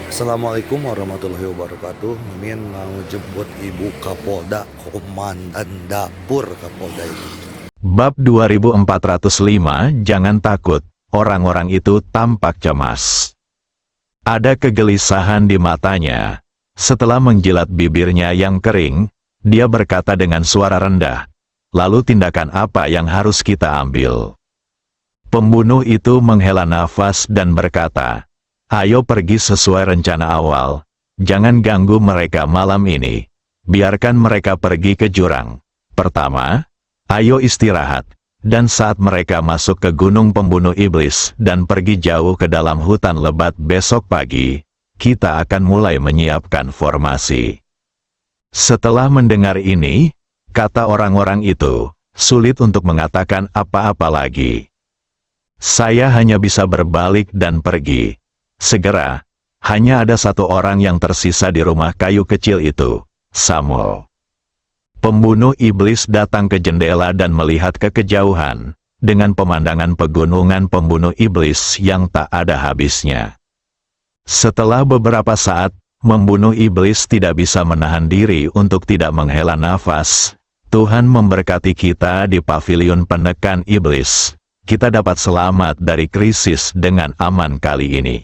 Assalamualaikum warahmatullahi wabarakatuh. Mimin mau jemput Ibu Kapolda, Komandan Dapur Kapolda itu. Bab 2405, jangan takut, orang-orang itu tampak cemas. Ada kegelisahan di matanya. Setelah menjilat bibirnya yang kering, dia berkata dengan suara rendah, "Lalu tindakan apa yang harus kita ambil?" Pembunuh itu menghela nafas dan berkata, "Ayo pergi sesuai rencana awal. Jangan ganggu mereka malam ini. Biarkan mereka pergi ke jurang. Pertama, ayo istirahat. Dan saat mereka masuk ke gunung pembunuh iblis dan pergi jauh ke dalam hutan lebat besok pagi, kita akan mulai menyiapkan formasi." Setelah mendengar ini, kata orang-orang itu, sulit untuk mengatakan apa-apa lagi. Saya hanya bisa berbalik dan pergi. Segera, hanya ada satu orang yang tersisa di rumah kayu kecil itu, Samuel. Pembunuh iblis datang ke jendela dan melihat ke kejauhan, dengan pemandangan pegunungan pembunuh iblis yang tak ada habisnya. Setelah beberapa saat, membunuh iblis tidak bisa menahan diri untuk tidak menghela nafas. Tuhan memberkati kita di pavilion penekan iblis. Kita dapat selamat dari krisis dengan aman kali ini.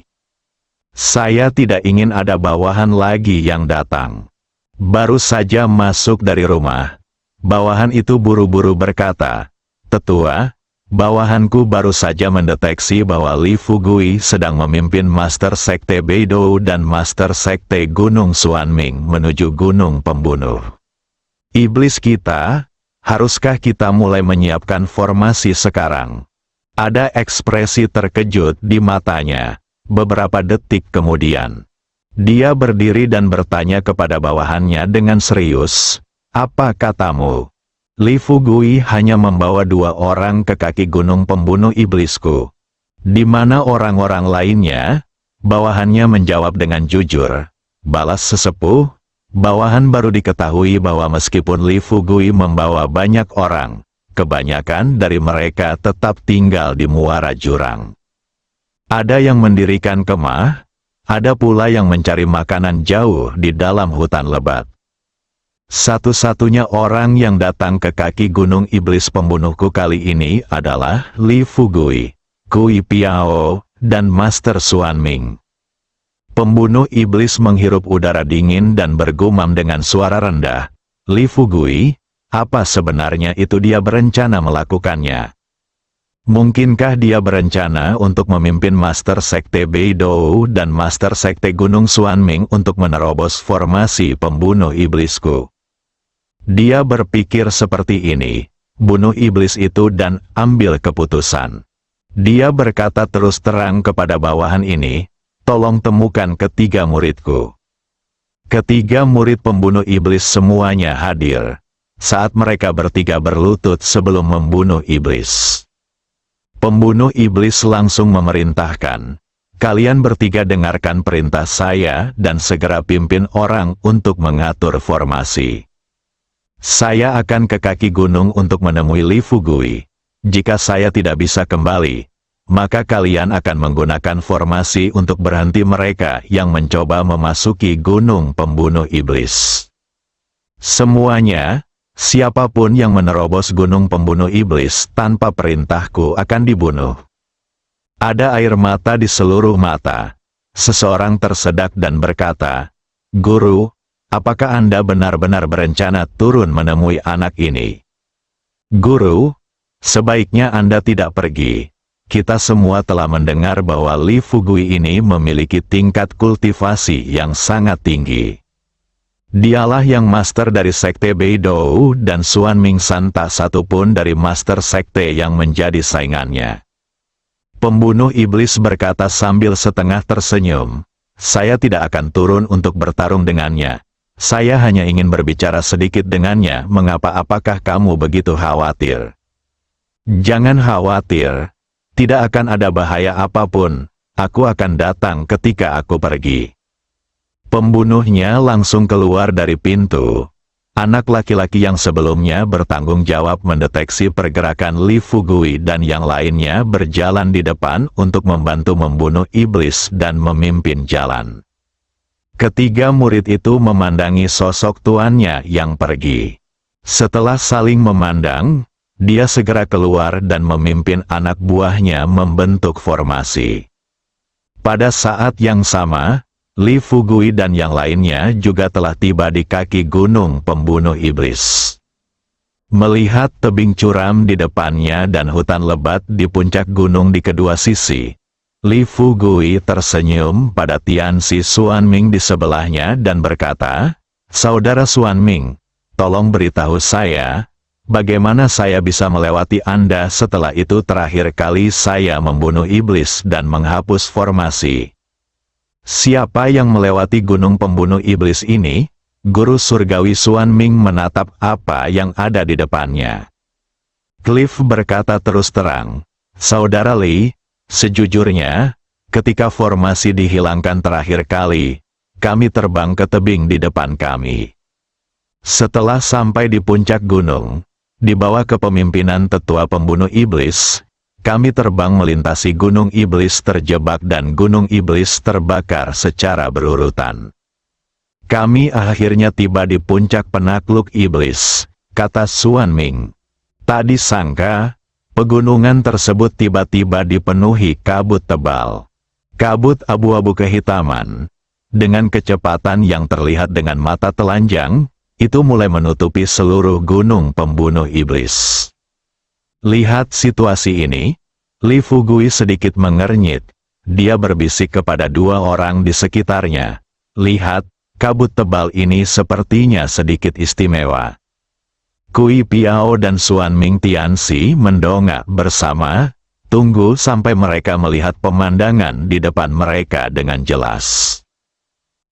Saya tidak ingin ada bawahan lagi yang datang. Baru saja masuk dari rumah, bawahan itu buru-buru berkata, "Tetua, bawahanku baru saja mendeteksi bahwa Li Fugui sedang memimpin Master Sekte Beidou dan Master Sekte Gunung Xuanming menuju Gunung Pembunuh. Iblis kita, haruskah kita mulai menyiapkan formasi sekarang?" Ada ekspresi terkejut di matanya. Beberapa detik kemudian, dia berdiri dan bertanya kepada bawahannya dengan serius, "Apa katamu? Li Fugui hanya membawa 2 orang ke kaki gunung pembunuh iblisku. Di mana orang-orang lainnya?" Bawahannya menjawab dengan jujur. Balas sesepuh, bawahan baru diketahui bahwa meskipun Li Fugui membawa banyak orang, kebanyakan dari mereka tetap tinggal di muara jurang. Ada yang mendirikan kemah, ada pula yang mencari makanan jauh di dalam hutan lebat. Satu-satunya orang yang datang ke kaki gunung iblis pembunuhku kali ini adalah Li Fugui, Kui Piao, dan Master Xuanming. Pembunuh iblis menghirup udara dingin dan bergumam dengan suara rendah, "Li Fugui, apa sebenarnya itu dia berencana melakukannya? Mungkinkah dia berencana untuk memimpin Master Sekte Beidou dan Master Sekte Gunung Xuanming untuk menerobos formasi pembunuh iblisku? Dia berpikir seperti ini, bunuh iblis itu dan ambil keputusan." Dia berkata terus terang kepada bawahan ini, "Tolong temukan ketiga muridku." Ketiga murid pembunuh iblis semuanya hadir. Saat mereka bertiga berlutut sebelum membunuh iblis, pembunuh iblis langsung memerintahkan, "Kalian bertiga dengarkan perintah saya dan segera pimpin orang untuk mengatur formasi. Saya akan ke kaki gunung untuk menemui Li Fugui. Jika saya tidak bisa kembali, maka kalian akan menggunakan formasi untuk berhenti mereka yang mencoba memasuki gunung pembunuh iblis. Semuanya, siapapun yang menerobos gunung pembunuh iblis tanpa perintahku akan dibunuh." Ada air mata di seluruh mata. Seseorang tersedak dan berkata, "Guru, apakah Anda benar-benar berencana turun menemui anak ini?" "Guru, sebaiknya Anda tidak pergi. Kita semua telah mendengar bahwa Li Fugui ini memiliki tingkat kultivasi yang sangat tinggi. Dialah yang master dari Sekte Beidou dan Xuanming San, tak satu pun dari master sekte yang menjadi saingannya." Pembunuh iblis berkata sambil setengah tersenyum, "Saya tidak akan turun untuk bertarung dengannya. Saya hanya ingin berbicara sedikit dengannya. Mengapa? Apakah kamu begitu khawatir?" "Jangan khawatir. Tidak akan ada bahaya apapun. Aku akan datang ketika aku pergi." Pembunuhnya langsung keluar dari pintu. Anak laki-laki yang sebelumnya bertanggung jawab mendeteksi pergerakan Li Fugui dan yang lainnya berjalan di depan untuk membantu membunuh iblis dan memimpin jalan. Ketiga murid itu memandangi sosok tuannya yang pergi. Setelah saling memandang, dia segera keluar dan memimpin anak buahnya membentuk formasi. Pada saat yang sama, Li Fugui dan yang lainnya juga telah tiba di kaki gunung pembunuh iblis. Melihat tebing curam di depannya dan hutan lebat di puncak gunung di kedua sisi, Li Fugui tersenyum pada Tianzi Xuanming di sebelahnya dan berkata, "Saudara Xuanming, tolong beritahu saya, bagaimana saya bisa melewati Anda setelah itu terakhir kali saya membunuh iblis dan menghapus formasi." "Siapa yang melewati gunung pembunuh iblis ini?" Guru surgawi Xuanming menatap apa yang ada di depannya. Cliff berkata terus terang, "Saudara Li, sejujurnya, ketika formasi dihilangkan terakhir kali, kami terbang ke tebing di depan kami. Setelah sampai di puncak gunung, di bawah kepemimpinan tetua pembunuh iblis, kami terbang melintasi gunung iblis terjebak dan gunung iblis terbakar secara berurutan. Kami akhirnya tiba di puncak penakluk iblis," kata Xuanming. "Tak disangka, pegunungan tersebut tiba-tiba dipenuhi kabut tebal. Kabut abu-abu kehitaman. Dengan kecepatan yang terlihat dengan mata telanjang, itu mulai menutupi seluruh gunung pembunuh iblis." Lihat situasi ini, Li Fugui sedikit mengernyit. Dia berbisik kepada dua orang di sekitarnya, "Lihat, kabut tebal ini sepertinya sedikit istimewa." Kui Piao dan Xuanming Tianzi mendongak bersama, tunggu sampai mereka melihat pemandangan di depan mereka dengan jelas.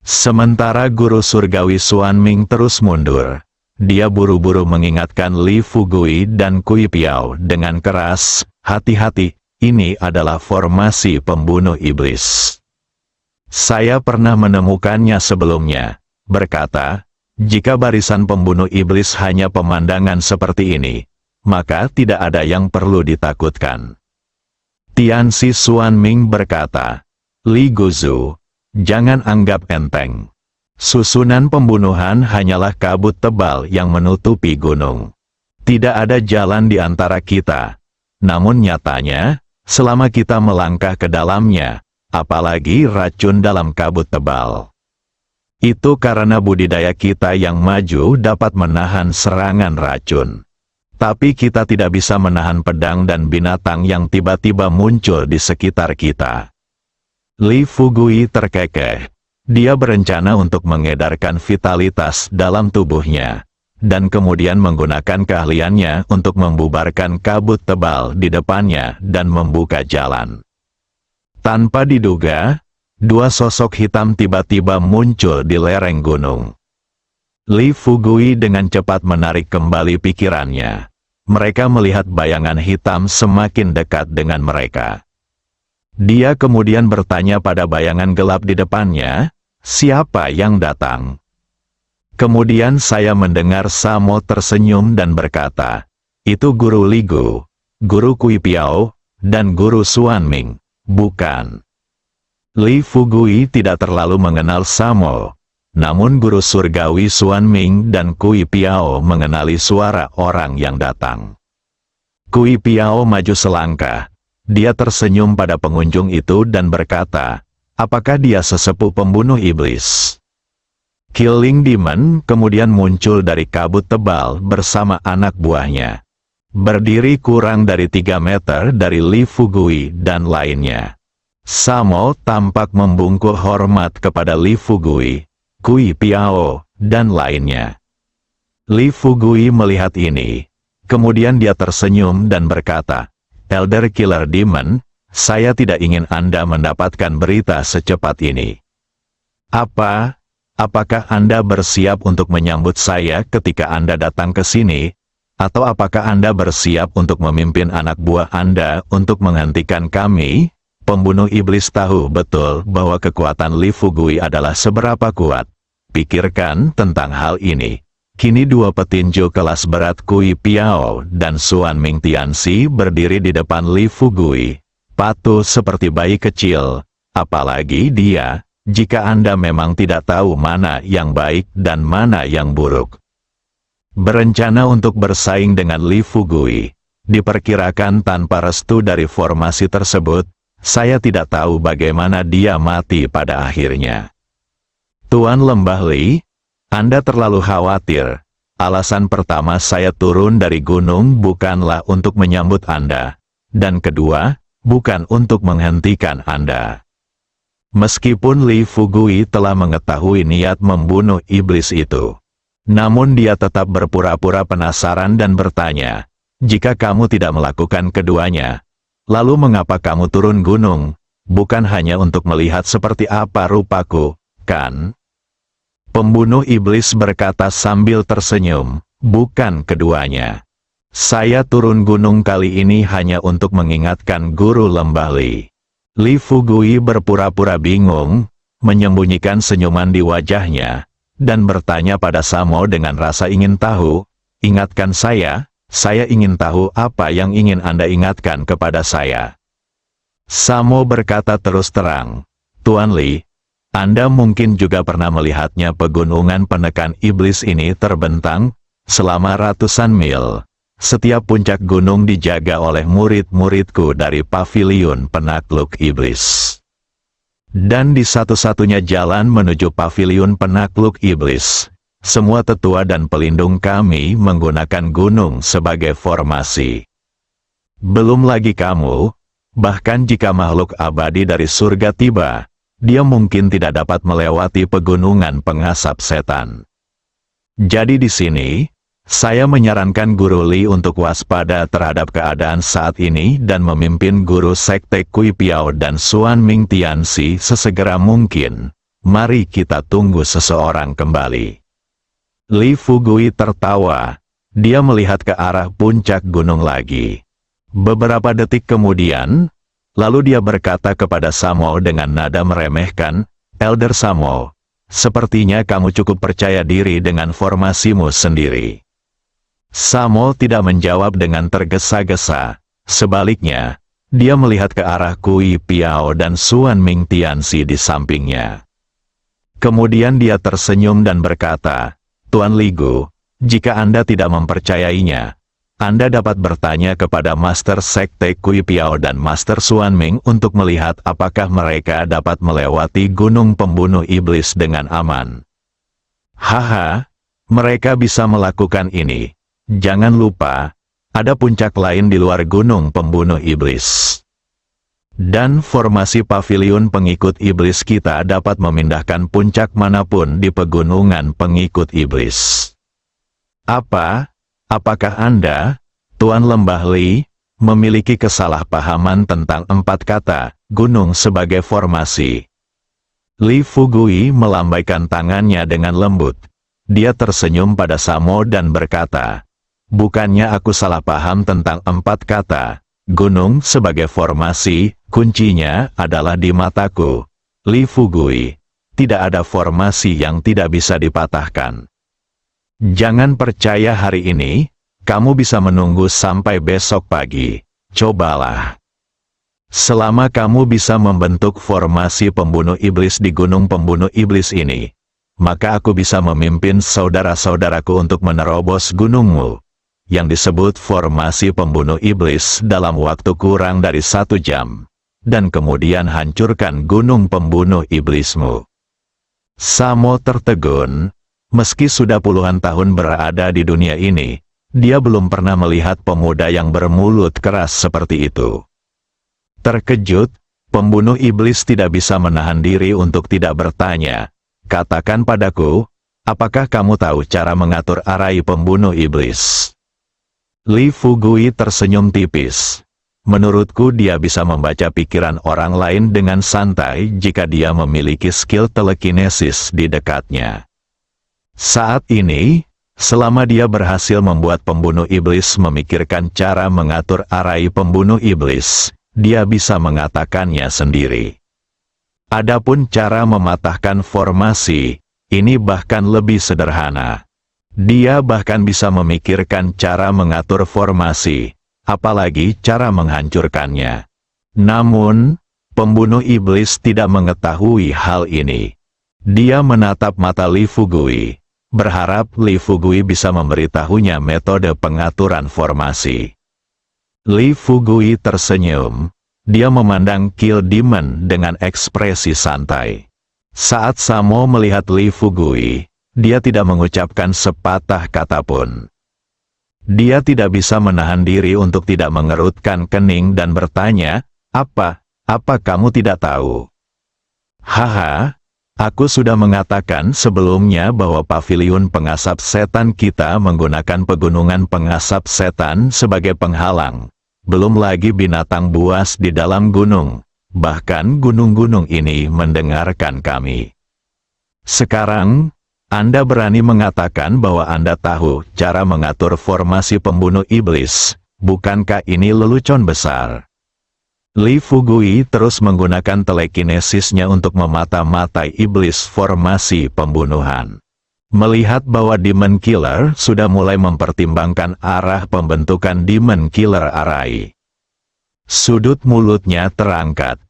Sementara guru surgawi Xuanming terus mundur. Dia buru-buru mengingatkan Li Fugui dan Kui Piao dengan keras, "Hati-hati, ini adalah formasi pembunuh iblis. Saya pernah menemukannya sebelumnya," berkata, "jika barisan pembunuh iblis hanya pemandangan seperti ini, maka tidak ada yang perlu ditakutkan." Tianzi Xuanming berkata, "Li Guzu, jangan anggap enteng. Susunan pembunuhan hanyalah kabut tebal yang menutupi gunung. Tidak ada jalan di antara kita. Namun nyatanya, selama kita melangkah ke dalamnya, apalagi racun dalam kabut tebal. Itu karena budidaya kita yang maju dapat menahan serangan racun. Tapi kita tidak bisa menahan pedang dan binatang yang tiba-tiba muncul di sekitar kita." Li Fugui terkekeh. Dia berencana untuk mengedarkan vitalitas dalam tubuhnya, dan kemudian menggunakan keahliannya untuk membubarkan kabut tebal di depannya dan membuka jalan. Tanpa diduga, dua sosok hitam tiba-tiba muncul di lereng gunung. Li Fugui dengan cepat menarik kembali pikirannya. Mereka melihat bayangan hitam semakin dekat dengan mereka. Dia kemudian bertanya pada bayangan gelap di depannya, "Siapa yang datang?" Kemudian saya mendengar Samo tersenyum dan berkata, "Itu Guru Ligu, Guru Kui Piao, dan Guru Xuanming. Bukan." Li Fugui tidak terlalu mengenal Samo, namun guru surgawi Xuanming dan Kui Piao mengenali suara orang yang datang. Kui Piao maju selangkah. Dia tersenyum pada pengunjung itu dan berkata, "Apakah dia sesepuh pembunuh iblis?" Killing Demon kemudian muncul dari kabut tebal bersama anak buahnya. Berdiri kurang dari 3 meter dari Li Fugui dan lainnya. Samo tampak membungkuk hormat kepada Li Fugui, Kui Piao, dan lainnya. Li Fugui melihat ini. Kemudian dia tersenyum dan berkata, "Elder Killer Demon, saya tidak ingin Anda mendapatkan berita secepat ini. Apakah Anda bersiap untuk menyambut saya ketika Anda datang ke sini? Atau apakah Anda bersiap untuk memimpin anak buah Anda untuk menghentikan kami?" Pembunuh iblis tahu betul bahwa kekuatan Li Fugui adalah seberapa kuat. Pikirkan tentang hal ini. Kini dua petinju kelas berat Kui Piao dan Xuanming Tianzi berdiri di depan Li Fugui, patuh seperti bayi kecil, apalagi dia, jika Anda memang tidak tahu mana yang baik dan mana yang buruk. Berencana untuk bersaing dengan Li Fugui, diperkirakan tanpa restu dari formasi tersebut, saya tidak tahu bagaimana dia mati pada akhirnya. Tuan Lembah Li, Anda terlalu khawatir. Alasan pertama saya turun dari gunung bukanlah untuk menyambut Anda, dan kedua, bukan untuk menghentikan Anda. Meskipun Li Fugui telah mengetahui niat membunuh iblis itu, namun dia tetap berpura-pura penasaran dan bertanya, jika kamu tidak melakukan keduanya, lalu mengapa kamu turun gunung? Bukan hanya untuk melihat seperti apa rupaku, kan? Pembunuh iblis berkata sambil tersenyum, bukan keduanya. Saya turun gunung kali ini hanya untuk mengingatkan Guru Lembah Li. Li Fugui berpura-pura bingung, menyembunyikan senyuman di wajahnya, dan bertanya pada Samo dengan rasa ingin tahu, ingatkan saya ingin tahu apa yang ingin Anda ingatkan kepada saya. Samo berkata terus terang, Tuan Li, Anda mungkin juga pernah melihatnya pegunungan penekan iblis ini terbentang, selama ratusan mil. Setiap puncak gunung dijaga oleh murid-muridku dari paviliun penakluk iblis. Dan di satu-satunya jalan menuju paviliun penakluk iblis, semua tetua dan pelindung kami menggunakan gunung sebagai formasi. Belum lagi kamu, bahkan jika makhluk abadi dari surga tiba, dia mungkin tidak dapat melewati pegunungan pengasap setan. Jadi di sini, saya menyarankan Guru Li untuk waspada terhadap keadaan saat ini dan memimpin Guru Sekte Kui Piao dan Suan Ming Tianxi sesegera mungkin. Mari kita tunggu seseorang kembali. Li Fugui tertawa. Dia melihat ke arah puncak gunung lagi. Beberapa detik kemudian, lalu dia berkata kepada Samo dengan nada meremehkan, Elder Samo, sepertinya kamu cukup percaya diri dengan formasimu sendiri. Samo tidak menjawab dengan tergesa-gesa. Sebaliknya, dia melihat ke arah Kui Piao dan Suan Ming Tianxi di sampingnya. Kemudian dia tersenyum dan berkata, Tuan Ligu, jika Anda tidak mempercayainya, Anda dapat bertanya kepada Master Sekte Kui Piao dan Master Suan Ming untuk melihat apakah mereka dapat melewati gunung pembunuh iblis dengan aman. Haha, mereka bisa melakukan ini. Jangan lupa, ada puncak lain di luar gunung pembunuh iblis. Dan formasi paviliun pengikut iblis kita dapat memindahkan puncak manapun di pegunungan pengikut iblis. Apakah Anda, Tuan Lembah Li, memiliki kesalahpahaman tentang 4 kata, gunung sebagai formasi? Li Fugui melambaikan tangannya dengan lembut. Dia tersenyum pada Samo dan berkata, bukannya aku salah paham tentang 4 kata, gunung sebagai formasi, kuncinya adalah di mataku. Li Fugui, tidak ada formasi yang tidak bisa dipatahkan. Jangan percaya hari ini, kamu bisa menunggu sampai besok pagi. Cobalah. Selama kamu bisa membentuk formasi pembunuh iblis di gunung pembunuh iblis ini, maka aku bisa memimpin saudara-saudaraku untuk menerobos gunungmu, yang disebut formasi pembunuh iblis dalam waktu kurang dari 1 jam, dan kemudian hancurkan gunung pembunuh iblismu. Samo tertegun, meski sudah puluhan tahun berada di dunia ini, dia belum pernah melihat pemuda yang bermulut keras seperti itu. Terkejut, pembunuh iblis tidak bisa menahan diri untuk tidak bertanya, katakan padaku, apakah kamu tahu cara mengatur arai pembunuh iblis? Li Fugui tersenyum tipis. Menurutku dia bisa membaca pikiran orang lain dengan santai jika dia memiliki skill telekinesis di dekatnya. Saat ini, selama dia berhasil membuat pembunuh iblis memikirkan cara mengatur arai pembunuh iblis, dia bisa mengatakannya sendiri. Adapun cara mematahkan formasi, ini bahkan lebih sederhana. Dia bahkan bisa memikirkan cara mengatur formasi, apalagi cara menghancurkannya. Namun, Pembunuh iblis tidak mengetahui hal ini. Dia menatap mata Li Fugui, berharap Li Fugui bisa memberitahunya metode pengaturan formasi. Li Fugui tersenyum. Dia memandang Kill Demon dengan ekspresi santai. Saat Samo melihat Li Fugui, dia tidak mengucapkan sepatah kata pun. Dia tidak bisa menahan diri untuk tidak mengerutkan kening dan bertanya, Apa kamu tidak tahu? Haha, aku sudah mengatakan sebelumnya bahwa paviliun pengasap setan kita menggunakan pegunungan pengasap setan sebagai penghalang. Belum lagi binatang buas di dalam gunung. Bahkan gunung-gunung ini mendengarkan kami. Sekarang, Anda berani mengatakan bahwa Anda tahu cara mengatur formasi pembunuh iblis. Bukankah ini lelucon besar? Li Fugui terus menggunakan telekinesisnya untuk memata-matai iblis formasi pembunuhan. Melihat bahwa Demon Killer sudah mulai mempertimbangkan arah pembentukan Demon Killer Arai. Sudut mulutnya terangkat.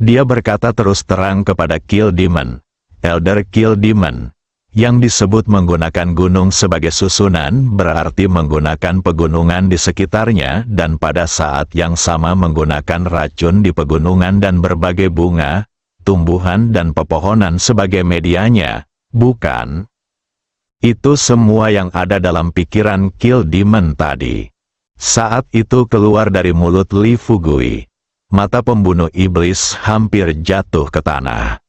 Dia berkata terus terang kepada Kill Demon, Elder Kill Demon, yang disebut menggunakan gunung sebagai susunan berarti menggunakan pegunungan di sekitarnya dan pada saat yang sama menggunakan racun di pegunungan dan berbagai bunga, tumbuhan dan pepohonan sebagai medianya, bukan? Itu semua yang ada dalam pikiran Kill Demon tadi. Saat itu keluar dari mulut Li Fugui. Mata pembunuh iblis hampir jatuh ke tanah.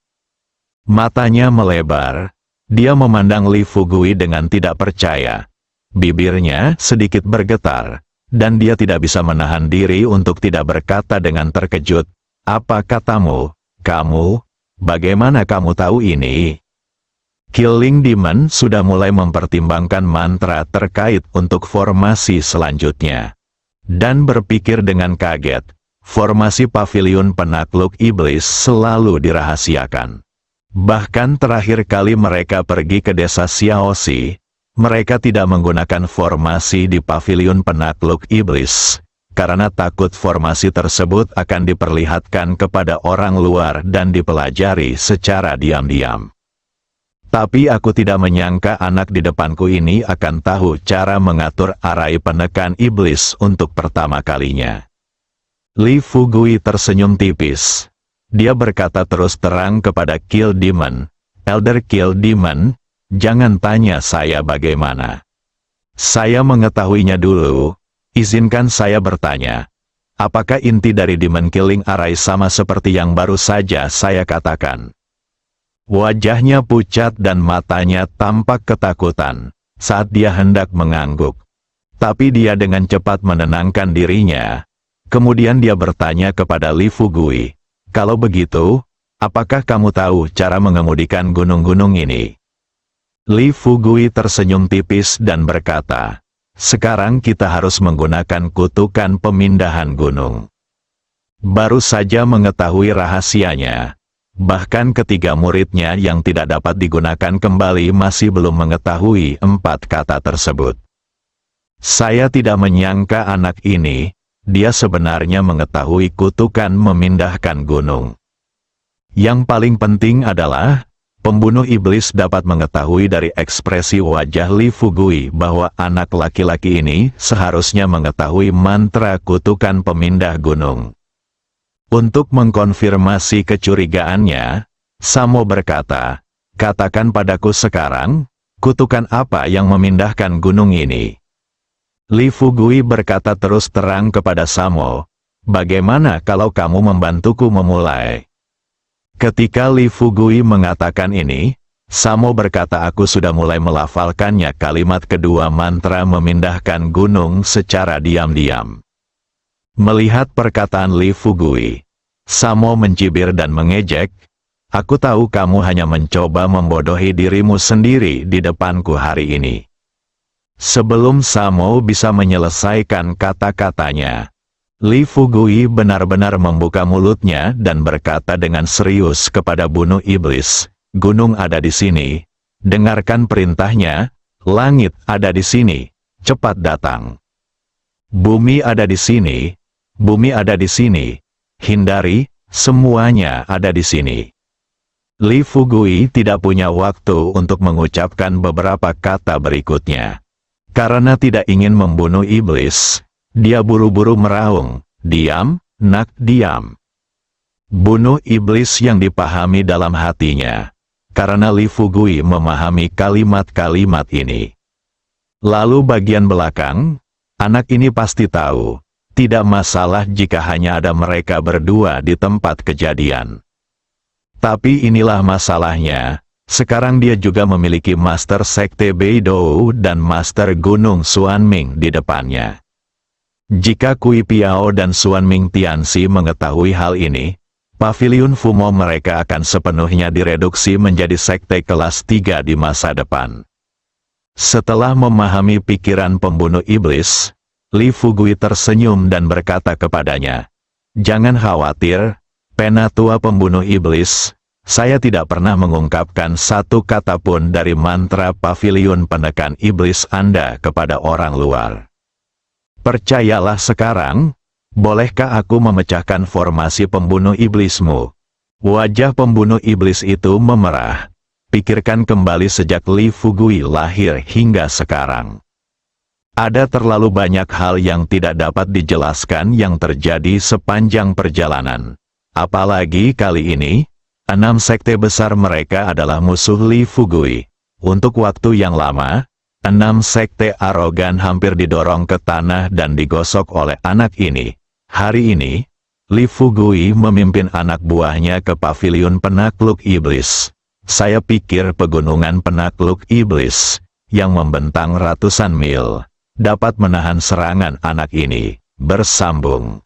Matanya melebar. Dia memandang Li Fugui dengan tidak percaya. Bibirnya sedikit bergetar, dan dia tidak bisa menahan diri untuk tidak berkata dengan terkejut, "Apa katamu? Kamu? Bagaimana kamu tahu ini?" Killing Demon sudah mulai mempertimbangkan mantra terkait untuk formasi selanjutnya. Dan berpikir dengan kaget, formasi paviliun penakluk iblis selalu dirahasiakan. Bahkan terakhir kali mereka pergi ke desa Xiaoxi, mereka tidak menggunakan formasi di paviliun penakluk iblis, karena takut formasi tersebut akan diperlihatkan kepada orang luar dan dipelajari secara diam-diam. Tapi aku tidak menyangka anak di depanku ini akan tahu cara mengatur arai penekan iblis untuk pertama kalinya. Li Fugui tersenyum tipis. Dia berkata terus terang kepada Kill Demon, Elder Kill Demon, jangan tanya saya bagaimana. Saya mengetahuinya dulu, izinkan saya bertanya. Apakah inti dari Demon Killing Arai sama seperti yang baru saja saya katakan? Wajahnya pucat dan matanya tampak ketakutan, saat dia hendak mengangguk. Tapi dia dengan cepat menenangkan dirinya. Kemudian dia bertanya kepada Li Fugui, kalau begitu, apakah kamu tahu cara mengemudikan gunung-gunung ini? Li Fugui tersenyum tipis dan berkata, sekarang kita harus menggunakan kutukan pemindahan gunung. Baru saja mengetahui rahasianya. Bahkan ketiga muridnya yang tidak dapat digunakan kembali masih belum mengetahui 4 kata tersebut. Saya tidak menyangka anak ini, dia sebenarnya mengetahui kutukan memindahkan gunung. Yang paling penting adalah, pembunuh iblis dapat mengetahui dari ekspresi wajah Li Fugui bahwa anak laki-laki ini seharusnya mengetahui mantra kutukan pemindah gunung. Untuk mengkonfirmasi kecurigaannya, Samo berkata, katakan padaku sekarang, kutukan apa yang memindahkan gunung ini? Li Fugui berkata terus terang kepada Samo, bagaimana kalau kamu membantuku memulai? Ketika Li Fugui mengatakan ini, Samo berkata aku sudah mulai melafalkannya kalimat kedua mantra memindahkan gunung secara diam-diam. Melihat perkataan Li Fugui, Samo mencibir dan mengejek, aku tahu kamu hanya mencoba membodohi dirimu sendiri di depanku hari ini. Sebelum Samo bisa menyelesaikan kata-katanya, Li Fugui benar-benar membuka mulutnya dan berkata dengan serius kepada bunuh iblis, gunung ada di sini, dengarkan perintahnya, langit ada di sini, cepat datang. Bumi ada di sini, bumi ada di sini, hindari, Semuanya ada di sini. Li Fugui tidak punya waktu untuk mengucapkan beberapa kata berikutnya. Karena tidak ingin membunuh iblis, dia buru-buru meraung, "Diam, nak, diam." Bunuh iblis yang dipahami dalam hatinya. Karena Li Fugui memahami kalimat-kalimat ini. Lalu bagian belakang, anak ini pasti tahu, tidak masalah jika hanya ada mereka berdua di tempat kejadian. Tapi inilah masalahnya, sekarang dia juga memiliki Master Sekte Beidou dan Master Gunung Xuanming di depannya. Jika Kui Piao dan Xuanming Tianxi mengetahui hal ini, pavilion Fumo mereka akan sepenuhnya direduksi menjadi sekte kelas 3 di masa depan. Setelah memahami pikiran pembunuh iblis, Li Fugui tersenyum dan berkata kepadanya, "Jangan khawatir, Penatua pembunuh iblis, saya tidak pernah mengungkapkan satu kata pun dari mantra pavilion penekan iblis Anda kepada orang luar. Percayalah sekarang, bolehkah aku memecahkan formasi pembunuh iblismu?" Wajah pembunuh iblis itu memerah. Pikirkan kembali sejak Li Fugui lahir hingga sekarang. Ada terlalu banyak hal yang tidak dapat dijelaskan yang terjadi sepanjang perjalanan. Apalagi kali ini, 6 sekte besar mereka adalah musuh Li Fugui. Untuk waktu yang lama, 6 sekte arogan hampir didorong ke tanah dan digosok oleh anak ini. Hari ini, Li Fugui memimpin anak buahnya ke pavilion penakluk iblis. Saya pikir pegunungan penakluk iblis, yang membentang ratusan mil, dapat menahan serangan anak ini. Bersambung.